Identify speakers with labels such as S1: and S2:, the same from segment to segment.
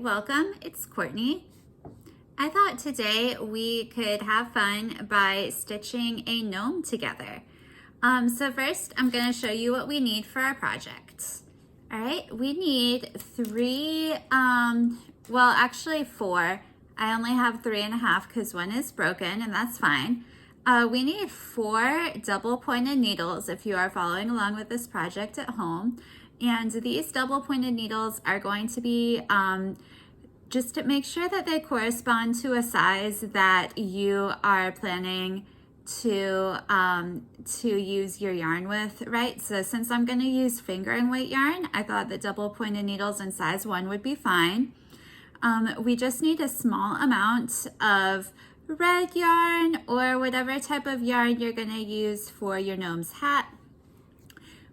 S1: Welcome, it's Courtney. I thought today we could have fun by stitching a gnome together. So first I'm going to show you what we need for our project. All right, we need four. I only have 3.5 because one is broken, and that's fine. We need 4 double pointed needles if you are following along with this project at home. And these double pointed needles are going to be just to make sure that they correspond to a size that you are planning to use your yarn with, right? So since I'm going to use finger and weight yarn, I thought that double pointed needles in size 1 would be fine. We just need a small amount of red yarn or whatever type of yarn you're going to use for your gnome's hat.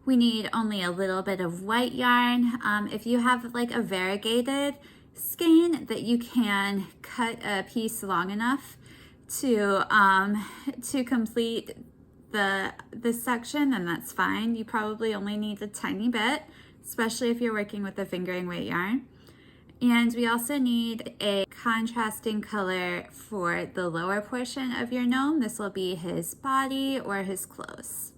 S1: We need only a little bit of white yarn. If you have like a variegated skein that you can cut a piece long enough to complete this section, then that's fine. You probably only need a tiny bit, especially if you're working with the fingering weight yarn. And we also need a contrasting color for the lower portion of your gnome. This will be his body or his clothes.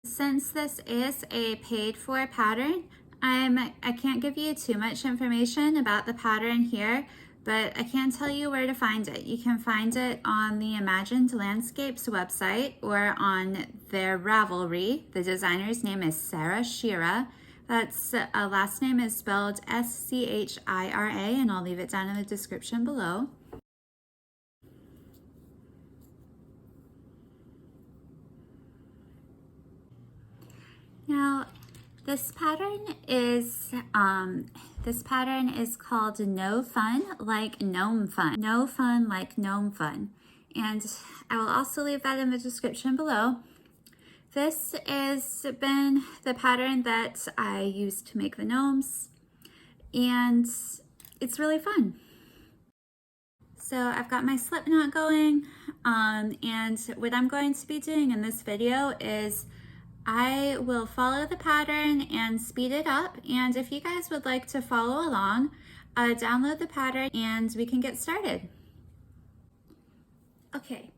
S1: Since this is a paid-for pattern, I can't give you too much information about the pattern here, but I can tell you where to find it. You can find it on the Imagined Landscapes website or on their Ravelry. The designer's name is Schira. That's last name is spelled S-C-H-I-R-A, and I'll leave it down in the description below. Now, this pattern is called No Fun Like Gnome Fun. No Fun Like Gnome Fun. And I will also leave that in the description below. This has been the pattern that I used to make the gnomes, and it's really fun. So I've got my slip knot going, and what I'm going to be doing in this video is I will follow the pattern and speed it up. And if you guys would like to follow along, download the pattern and we can get started. Okay,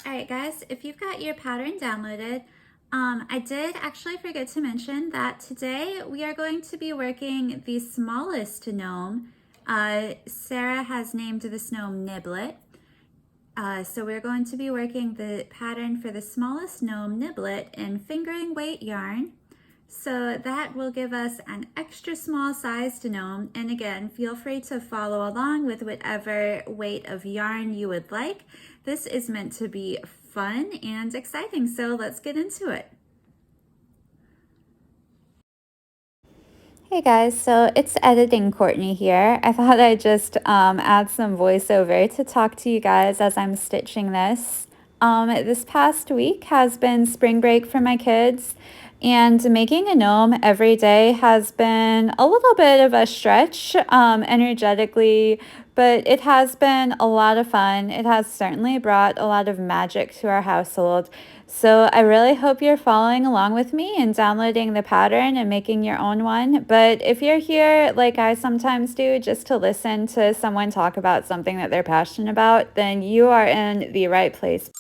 S1: all right guys, if you've got your pattern downloaded, I did actually forget to mention that today we are going to be working the smallest gnome. Sarah has named this gnome Niblet. So we're going to be working the pattern for the smallest gnome Niblet in fingering weight yarn. So that will give us an extra small sized gnome. And again, feel free to follow along with whatever weight of yarn you would like. This is meant to be fun and exciting, so let's get into it. Hey guys, so it's Editing Courtney here. I thought I'd just add some voiceover to talk to you guys as I'm stitching this. This past week has been spring break for my kids, and making a gnome every day has been a little bit of a stretch energetically, but it has been a lot of fun. It has certainly brought a lot of magic to our household. So I really hope you're following along with me and downloading the pattern and making your own one. But if you're here, like I sometimes do, just to listen to someone talk about something that they're passionate about, then you are in the right place.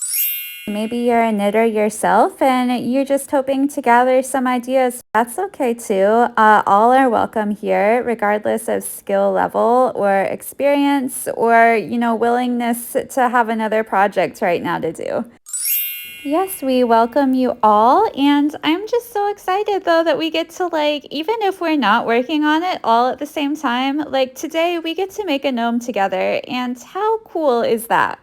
S1: Maybe you're a knitter yourself and you're just hoping to gather some ideas. That's okay too. All are welcome here, regardless of skill level or experience or, willingness to have another project right now to do. Yes, we welcome you all, and I'm just so excited though that we get to, even if we're not working on it all at the same time, today we get to make a gnome together, and how cool is that?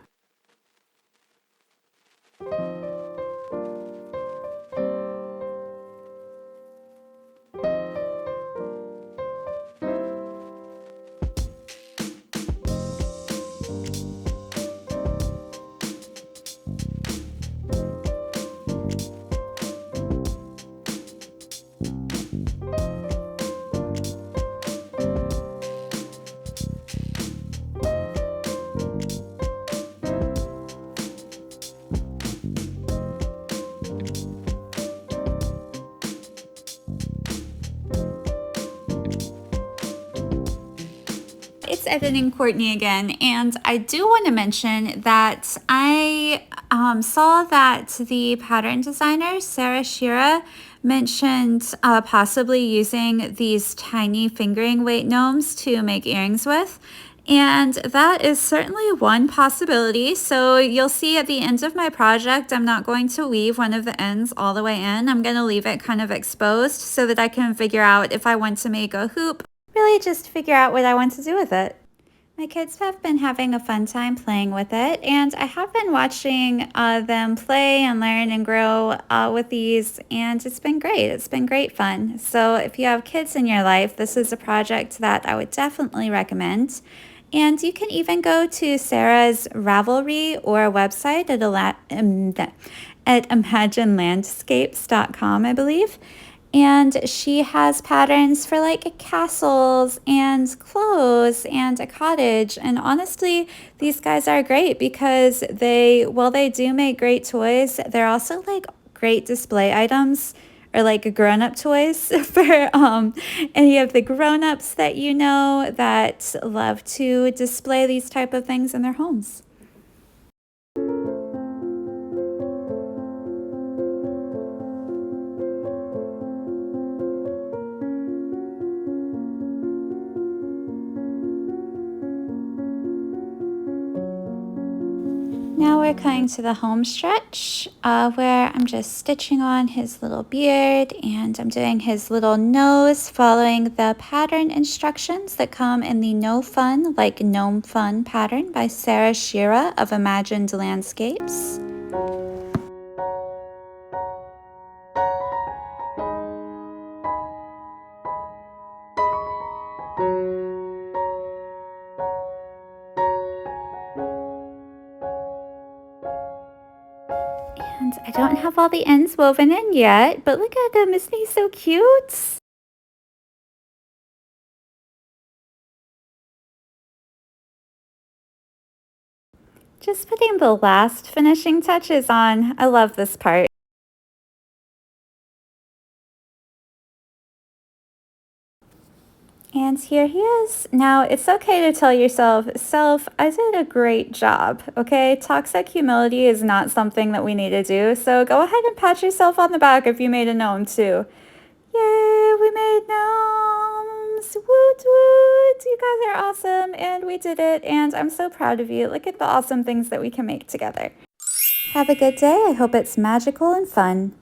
S1: it's Editing Courtney again, and I do want to mention that I saw that the pattern designer, Sarah Schira, mentioned possibly using these tiny fingering weight gnomes to make earrings with. And that is certainly one possibility. So you'll see at the end of my project, I'm not going to weave one of the ends all the way in. I'm going to leave it kind of exposed so that I can figure out if I want to make a hoop, really just figure out what I want to do with it. My kids have been having a fun time playing with it, and I have been watching them play and learn and grow with these, and it's been great. It's been great fun. So if you have kids in your life, this is a project that I would definitely recommend. And you can even go to Sarah's Ravelry or website at imaginelandscapes.com, I believe. And she has patterns for like castles and clothes and a cottage. And honestly, these guys are great because while they do make great toys, they're also like great display items or like grown-up toys for any of the grown-ups that you know that love to display these type of things in their homes. Now we're coming to the home stretch where I'm just stitching on his little beard, and I'm doing his little nose following the pattern instructions that come in the No Fun Like Gnome Fun pattern by Sarah Schira of Imagined Landscapes. And I don't have all the ends woven in yet, but look at him, isn't he so cute? Just putting the last finishing touches on. I love this part. And here he is. Now, it's okay to tell yourself, self, I did a great job, okay? Toxic humility is not something that we need to do, so go ahead and pat yourself on the back if you made a gnome too. Yay, we made gnomes! Woot woot! You guys are awesome, and we did it, and I'm so proud of you. Look at the awesome things that we can make together. Have a good day. I hope it's magical and fun.